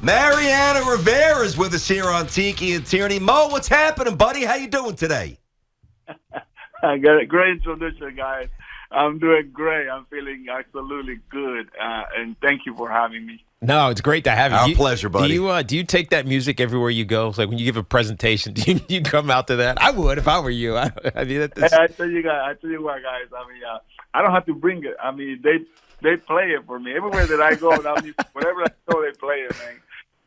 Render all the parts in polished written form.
Mariano Rivera is with us here on Tiki and Tierney. Mo, what's happening, buddy? How you doing today? I got a great introduction, guys. I'm doing great. I'm feeling absolutely good, and thank you for having me. No, it's great to have you. Our pleasure, buddy. Do you take that music everywhere you go? It's like when you give a presentation, do you come out to that? I would if I were you. I tell you what, guys. I don't have to bring it. They play it for me everywhere that I go. Wherever I go, they play it, man.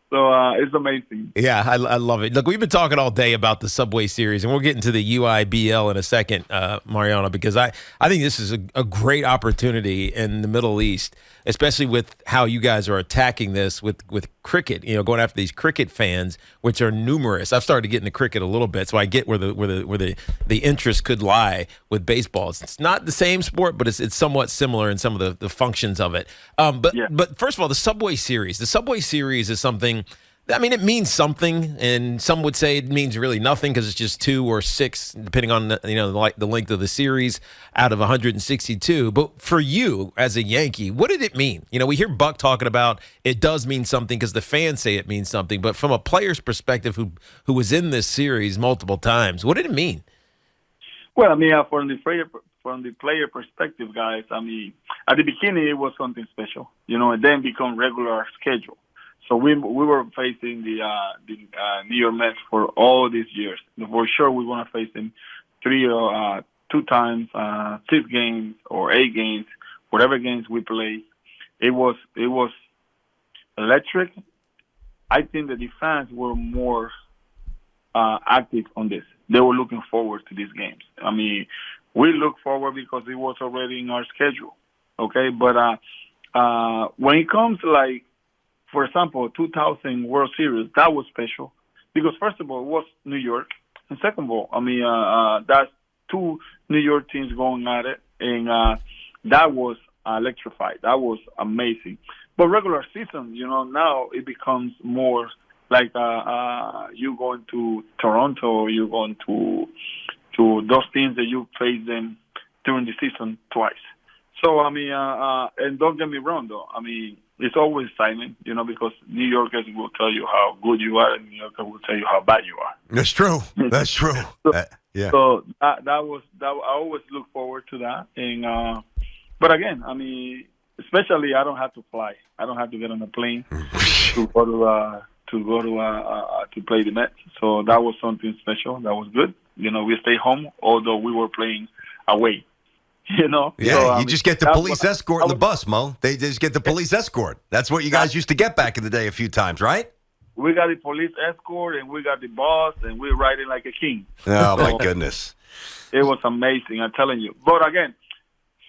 So it's amazing. Yeah, I love it. Look, we've been talking all day about the Subway Series, and we'll get into the UIBL in a second, Mariano, because I think this is a great opportunity in the Middle East, especially with how you guys are attacking this with cricket. You know, going after these cricket fans, which are numerous. I've started to get into cricket a little bit, so I get where the interest could lie with baseball. It's not the same sport, but it's somewhat similar in some of the functions of it. But first of all, the Subway Series. The Subway Series is something. I mean, it means something, and some would say it means really nothing because it's just 2 or 6, depending on the length of the series out of 162. But for you as a Yankee, what did it mean? You know, we hear Buck talking about it does mean something because the fans say it means something. But from a player's perspective, who was in this series multiple times, what did it mean? Well, from the player perspective, guys, at the beginning it was something special, and then become regular schedule. So we were facing the New York Mets for all these years. For sure, we want to face them 2 times, 6 games or 8 games, whatever games we play. It was electric. I think that the fans were more active on this. They were looking forward to these games. We look forward because it was already in our schedule. Okay, but when it comes to for example, 2000 World Series, that was special because first of all, it was New York, and second of all, that's 2 New York teams going at it, and that was electrified. That was amazing. But regular season, now it becomes more like you going to Toronto, you going to those teams that you face them during the season twice. So and don't get me wrong though. It's always exciting, because New Yorkers will tell you how good you are, and New Yorkers will tell you how bad you are. That's true. That's true. Yeah. So that I always look forward to that. And but again, especially I don't have to fly. I don't have to get on a plane to go to play the Mets. So that was something special. That was good. We stay home, although we were playing away. Yeah, so, you just get the police escort in the bus, Mo. They just get the police escort. That's what you guys used to get back in the day a few times, right? We got the police escort, and we got the bus, and we're riding like a king. Oh, my goodness. It was amazing, I'm telling you. But again,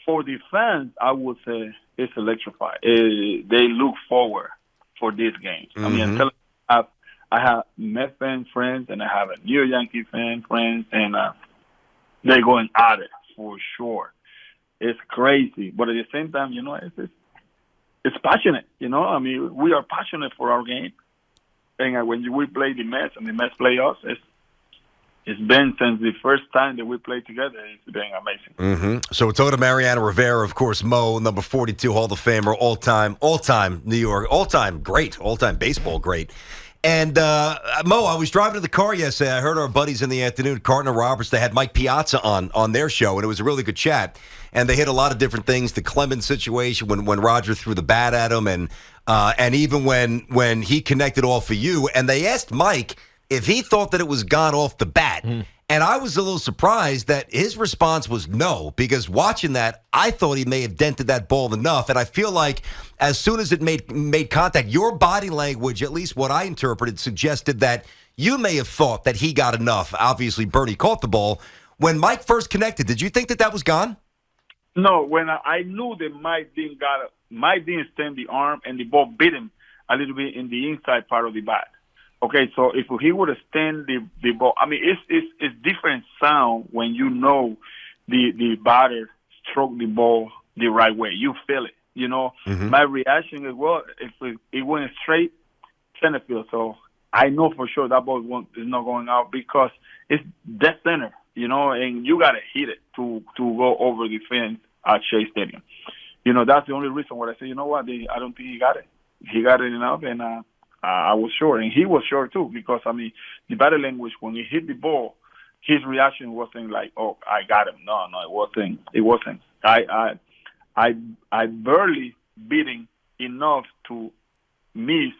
for the fans, I would say it's electrified. They look forward for these games. Mm-hmm. I'm telling you, I have Met fan friends, and I have a New York Yankee fan friends, and they're going at it for sure. It's crazy, but at the same time, it's passionate. We are passionate for our game, and when we play the Mets and the Mets play us, it's been since the first time that we played together. It's been amazing. Mm-hmm. So it's to Mariano Rivera, of course, Mo, number 42 Hall of Famer, all-time New York, all-time great, all-time baseball great. And, Mo, I was driving to the car yesterday. I heard our buddies in the afternoon, Carton and Roberts, they had Mike Piazza on their show, and it was a really good chat. And they hit a lot of different things, the Clemens situation when Roger threw the bat at him, and even when he connected off of you. And they asked Mike if he thought that it was gone off the bat. And I was a little surprised that his response was no, because watching that, I thought he may have dented that ball enough. And I feel like as soon as it made contact, your body language, at least what I interpreted, suggested that you may have thought that he got enough. Obviously, Bernie caught the ball. When Mike first connected, did you think that was gone? No, when I knew that Mike didn't extend the arm, and the ball bit him a little bit in the inside part of the bat. Okay, so if he would extend the ball, it's different sound when the batter struck the ball the right way. You feel it, Mm-hmm. My reaction is, well, if it went straight center field, so I know for sure that ball is not going out because it's dead center, and you got to hit it to go over the fence at Shea Stadium. That's the only reason why I say, I don't think he got it. He got it enough, and I was sure, and he was sure too, because I mean, the body language when he hit the ball, his reaction wasn't like, "Oh, I got him." No, it wasn't. It wasn't. I barely beating enough to miss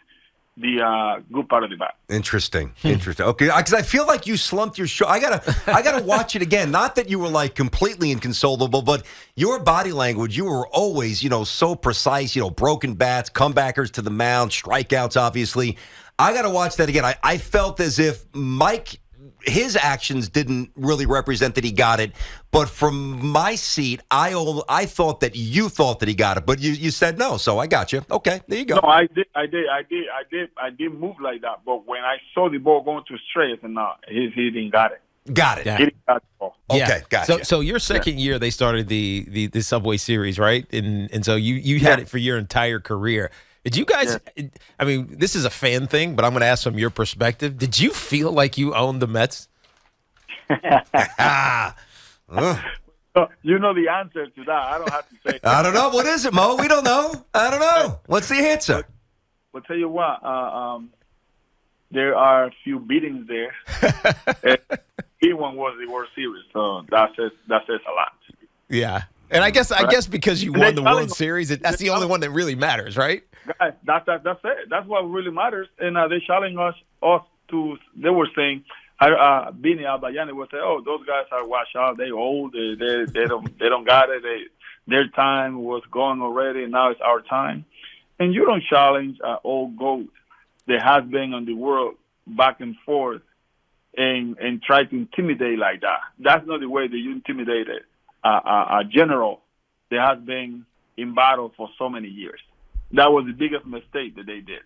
the good part of the bat. Interesting. Okay, because I feel like you slumped your show. I gotta watch it again. Not that you were like completely inconsolable, but your body language, you were always, so precise. Broken bats, comebackers to the mound, strikeouts. Obviously, I gotta watch that again. I felt as if Mike. His actions didn't really represent that he got it, but from my seat, I thought that you thought that he got it, but you said no, so I got you. Okay, there you go. No, I did move like that, but when I saw the ball going to straight, I said, no, he didn't got it. Got it. Yeah. He didn't got the ball. Okay, gotcha. So your second year, they started the Subway Series, right? And so you had it for your entire career. Did you guys? Yeah. I mean, this is a fan thing, but I'm going to ask from your perspective. Did you feel like you owned the Mets? You know the answer to that. I don't have to say. I don't know. What is it, Mo? We don't know. I don't know. What's the answer? Well, tell you what. There are a few beatings there. One was the World Series, so that says a lot. Yeah. And I guess because you won the World Series, that's the only one that really matters, right? Guys, that's it. That's what really matters. And they challenge us to. They were saying, Bini Albayani would say, "Oh, those guys are washed out. They old. They don't got it. Their time was gone already. Now it's our time." And you don't challenge an old goat that has been on the world back and forth and try to intimidate like that. That's not the way that you intimidate a general that has been in battle for so many years. That was the biggest mistake that they did.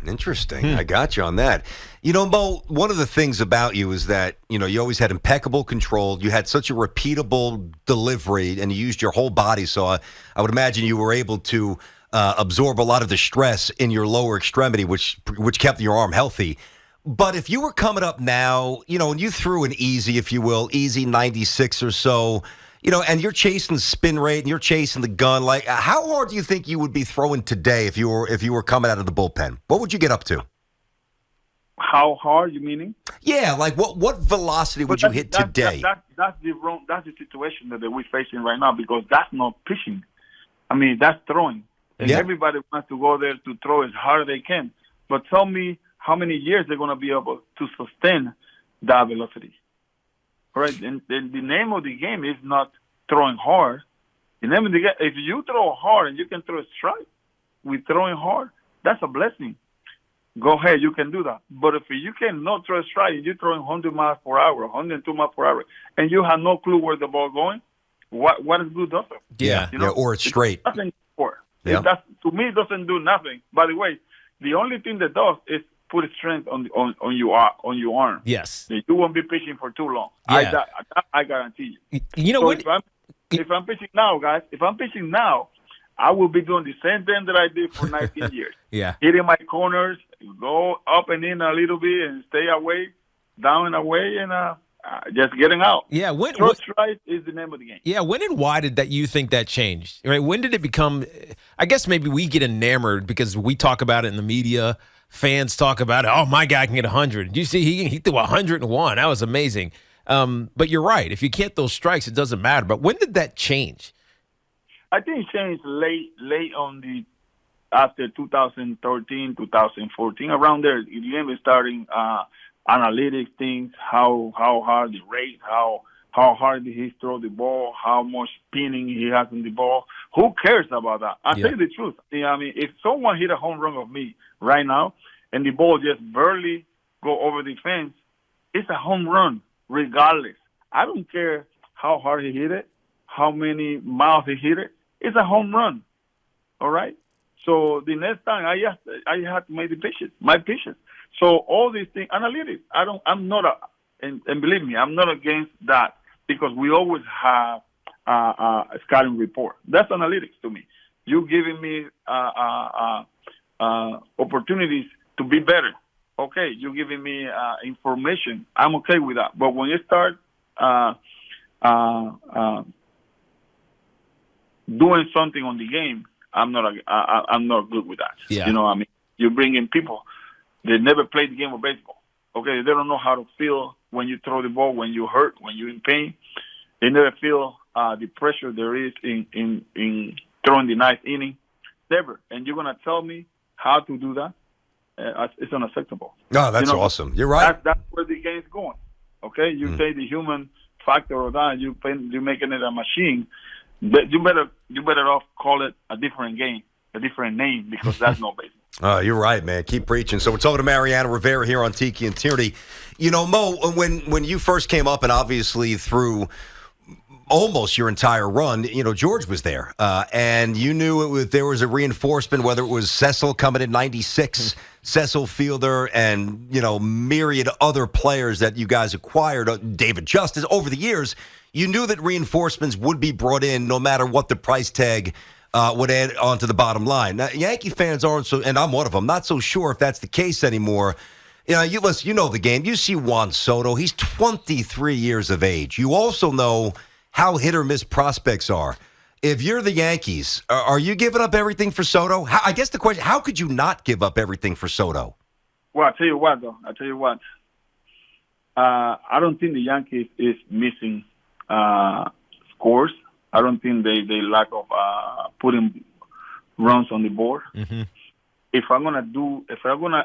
Interesting. I got you on that. Mo, one of the things about you is that, you always had impeccable control. You had such a repeatable delivery, and you used your whole body. So I would imagine you were able to absorb a lot of the stress in your lower extremity, which kept your arm healthy. But if you were coming up now, and you threw an easy, if you will, easy 96 or so, and you're chasing spin rate and you're chasing the gun, like how hard do you think you would be throwing today if you were coming out of the bullpen? What would you get up to? How hard, you meaning? Yeah, like what velocity would you hit today? That's the situation that we're facing right now, because that's not pitching. I mean, that's throwing. And everybody wants to go there to throw as hard as they can. But tell me how many years they're going to be able to sustain that velocity. Right? And the name of the game is not throwing hard. The name of the game, if you throw hard and you can throw a strike with throwing hard, that's a blessing. Go ahead, you can do that. But if you cannot throw a strike and you're throwing 100 miles per hour, 102 miles per hour, and you have no clue where the ball going, what is good does it? Yeah, or it's straight. It's nothing for. Yeah. To me, it doesn't do nothing. By the way, the only thing that does is put strength on your arm. Yes. You won't be pitching for too long. Yeah. I guarantee you. So if I'm pitching now, guys, I will be doing the same thing that I did for 19 years. Yeah. Hitting my corners, go up and in a little bit and stay away, down and away, and just getting out. Yeah. Throw strike is the name of the game. Yeah. When and why did you think that changed? Right. When did it become? I guess maybe we get enamored because we talk about it in the media. Fans talk about it. Oh, my guy can get 100. You see, he threw 101. That was amazing. But you're right. If you can't throw strikes, it doesn't matter. But when did that change? I think it changed late on after 2013, 2014, around there. The game is starting analytics things, how hard the rate, how hard he throw the ball, how much spinning he has in the ball. Who cares about that? I'll tell you the truth. I mean, if someone hit a home run of me right now and the ball just barely go over the fence, it's a home run regardless. I don't care how hard he hit it, how many miles he hit it. It's a home run. All right? So the next time I have to make my pitches. So all these things, analytics. I'm not and believe me, I'm not against that, because we always have a scouting report. That's analytics to me. You giving me opportunities to be better. Okay, you giving me information. I'm okay with that. But when you start doing something on the game, I'm not good with that. Yeah. You know what I mean? You bring in people that never played the game of baseball. Okay, they don't know how to feel when you throw the ball, when you hurt, when you're in pain. They never feel the pressure there is in throwing the ninth inning. Never. And you're gonna tell me how to do that? It's unacceptable. No, that's awesome. You're right. That's where the game's going. Okay, you take the human factor of that, you're making it a machine. But you better off call it a different game, a different name, because that's no baseball. Oh, you're right, man. Keep preaching. So we're talking to Mariano Rivera here on Tiki and Tierney. You know, Mo, when you first came up, and obviously through almost your entire run, you know, George was there, and you knew there was a reinforcement, whether it was Cecil coming in '96, Cecil Fielder, and you know, myriad other players that you guys acquired, David Justice over the years. You knew that reinforcements would be brought in, no matter what the price tag would add onto the bottom line. Now, Yankee fans aren't so, and I'm one of them, not so sure if that's the case anymore. You know, you know the game. You see Juan Soto. He's 23 years of age. You also know how hit or miss prospects are. If you're the Yankees, are you giving up everything for Soto? I guess the question, how could you not give up everything for Soto? Well, I'll tell you what, though. I don't think the Yankees is missing scores. I don't think they lack of putting runs on the board. Mm-hmm. If I'm gonna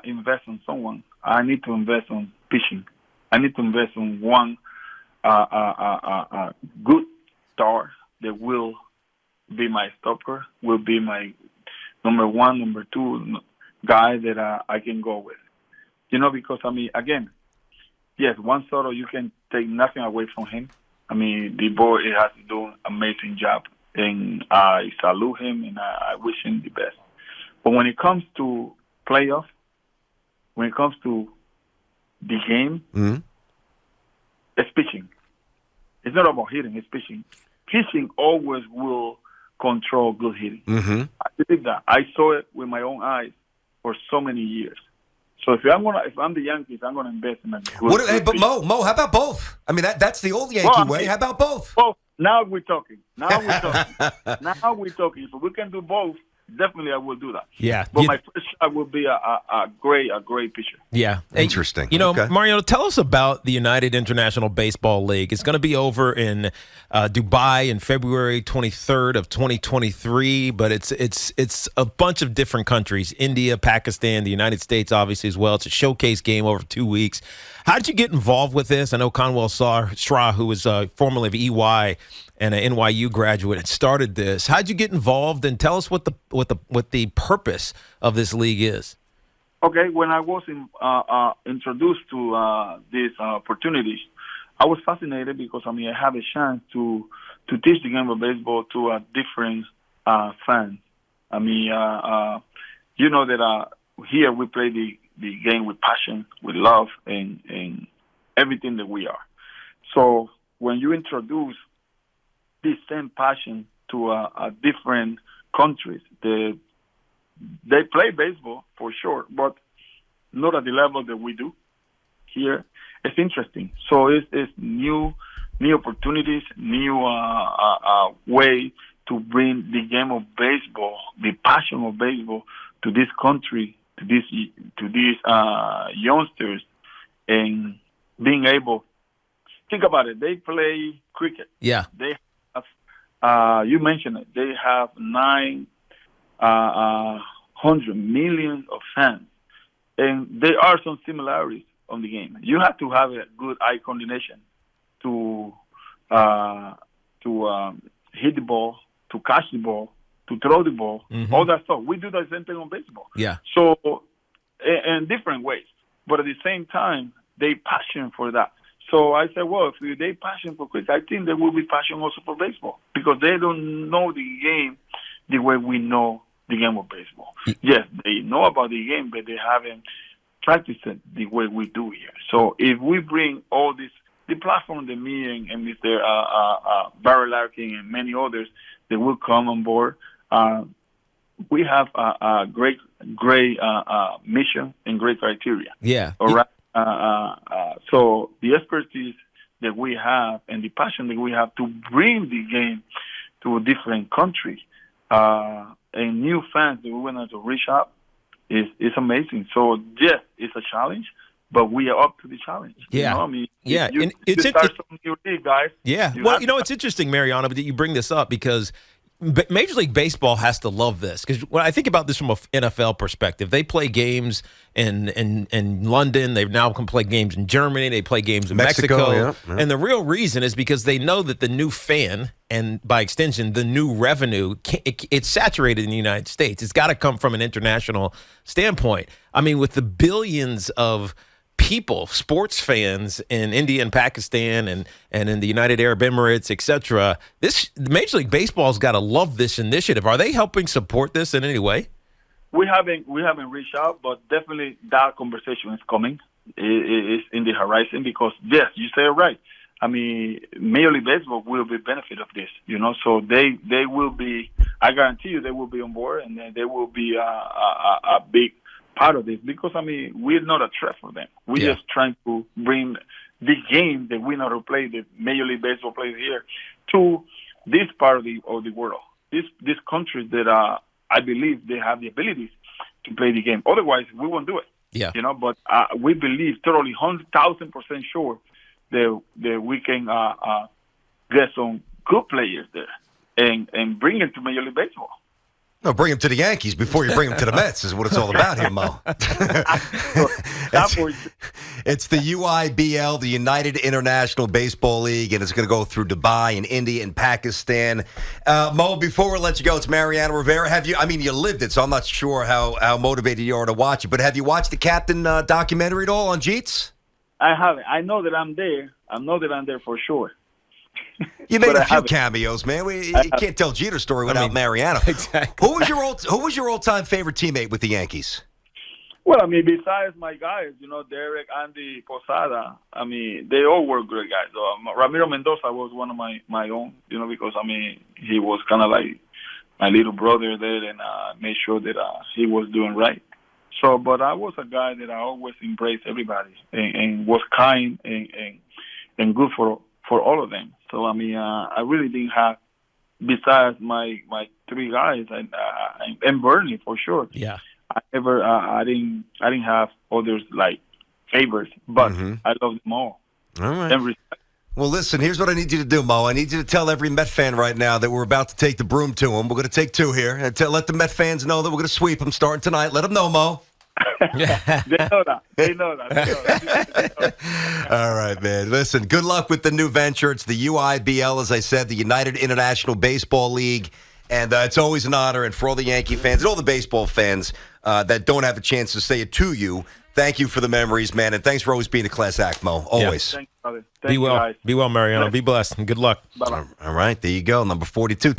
invest on someone, I need to invest on pitching. I need to invest on one good star that will be my stopper, will be my number one, number two guy that I can go with. You know, because I mean, again, yes, Juan Soto, you can take nothing away from him. I mean, the boy has to do an amazing job, and I salute him, and I wish him the best. But when it comes to playoffs, when it comes to the game, it's pitching. It's not about hitting, it's pitching. Pitching always will control good hitting. Mm-hmm. I believe that. I saw it with my own eyes for so many years. So if I'm the Yankees, I'm gonna invest in a good. But Mo, how about both? I mean, that's the old Yankee way. How about both? Both. Now we're talking. Now we're talking. So we can do both. Definitely, I will do that. Yeah. But my first shot will be a great pitcher. Yeah. Interesting. You know, okay. Mariano, tell us about the United International Baseball League. It's going to be over in Dubai in February 23rd of 2023, but it's a bunch of different countries, India, Pakistan, the United States, obviously, as well. It's a showcase game over 2 weeks. How did you get involved with this? I know Conwell Straw, who was formerly of EY and an NYU graduate, had started this. How did you get involved, and tell us what the purpose of this league is? Okay, when I was introduced to these opportunities, I was fascinated because I have a chance to teach the game of baseball to a different fans. You know that here we play the game with passion, with love, and everything that we are. So when you introduce this same passion to a different countries, they play baseball for sure, but not at the level that we do here. It's interesting. So it's new opportunities, new way to bring the game of baseball, the passion of baseball, to this country, to these youngsters, and being able. Think about it. They play cricket. Yeah. They have. You mentioned it. They have 900 million of fans, and there are some similarities on the game. You have to have a good eye coordination to hit the ball, to catch the ball, to throw the ball, all that stuff. We do the same thing on baseball. Yeah. So, in different ways, but at the same time, they passion for that. So I said, well, if they passion for cricket, I think there will be passion also for baseball, because they don't know the game the way we know the game of baseball. Yes, they know about the game, but they haven't practiced it the way we do here. So if we bring all this, the platform that me and Mr. Barry Larkin and many others that will come on board, we have a great mission and great criteria. Yeah. All right. So the expertise that we have and the passion that we have to bring the game to a different country, and new fans that we want to reach out, is amazing. So yes, it's a challenge, but we are up to the challenge. Yeah. You know? I mean, Yeah, you, and you start some new league, guys. Yeah. Well, it's interesting, Mariano, that you bring this up because Major League Baseball has to love this. Because when I think about this from an NFL perspective, they play games in London. They now can play games in Germany. They play games in Mexico. Yeah. And the real reason is because they know that the new fan, and by extension, the new revenue, it's saturated in the United States. It's got to come from an international standpoint. I mean, with the billions of people, sports fans in India and Pakistan and in the United Arab Emirates, etc. Major League Baseball's got to love this initiative. Are they helping support this in any way? We haven't reached out, but definitely that conversation is coming. It's in the horizon because yes, you say it right. I mean, Major League Baseball will be benefit of this, So they will be. I guarantee you, they will be on board, and they will be a big part of this because we're not a threat for them. We're just trying to bring the game that we know how to play, the Major League Baseball plays here, to this part of the world. These countries that I believe they have the abilities to play the game. Otherwise, we won't do it. Yeah. But we believe totally 100,000% sure that we can get some good players there and bring them to Major League Baseball. No, bring him to the Yankees before you bring him to the Mets is what it's all about here, Mo. It's the UIBL, the United International Baseball League, and it's going to go through Dubai and India and Pakistan. Mo, before we let you go, it's Mariano Rivera. You lived it, so I'm not sure how motivated you are to watch it, but have you watched the Captain documentary at all on Jeets? I haven't. I know that I'm there. I know that I'm there for sure. You made a few cameos, man. You can't tell Jeter's story without Mariano. Exactly. Who was your all-time favorite teammate with the Yankees? Well, besides my guys, Derek, Andy, Posada, they all were great guys. Ramiro Mendoza was one of my own, because, he was kind of like my little brother there and made sure that he was doing right. So, but I was a guy that I always embraced everybody and was kind and good for all of them. So, I really didn't have, besides my three guys, and Bernie for sure. Yeah. I didn't have others like favorites, but I love them all. All right. Well, listen, here's what I need you to do, Mo. I need you to tell every Met fan right now that we're about to take the broom to them. We're going to take two here. And let the Met fans know that we're going to sweep them starting tonight. Let them know, Mo. They know that. All right, man. Listen, good luck with the new venture. It's the UIBL, as I said, the United International Baseball League. And it's always an honor. And for all the Yankee fans and all the baseball fans that don't have a chance to say it to you, thank you for the memories, man. And thanks for always being a class act, Mo. Always. Yeah. Thanks, brother. Be well, Mariano. Be blessed, and good luck. Bye-bye. All right, there you go. Number 42.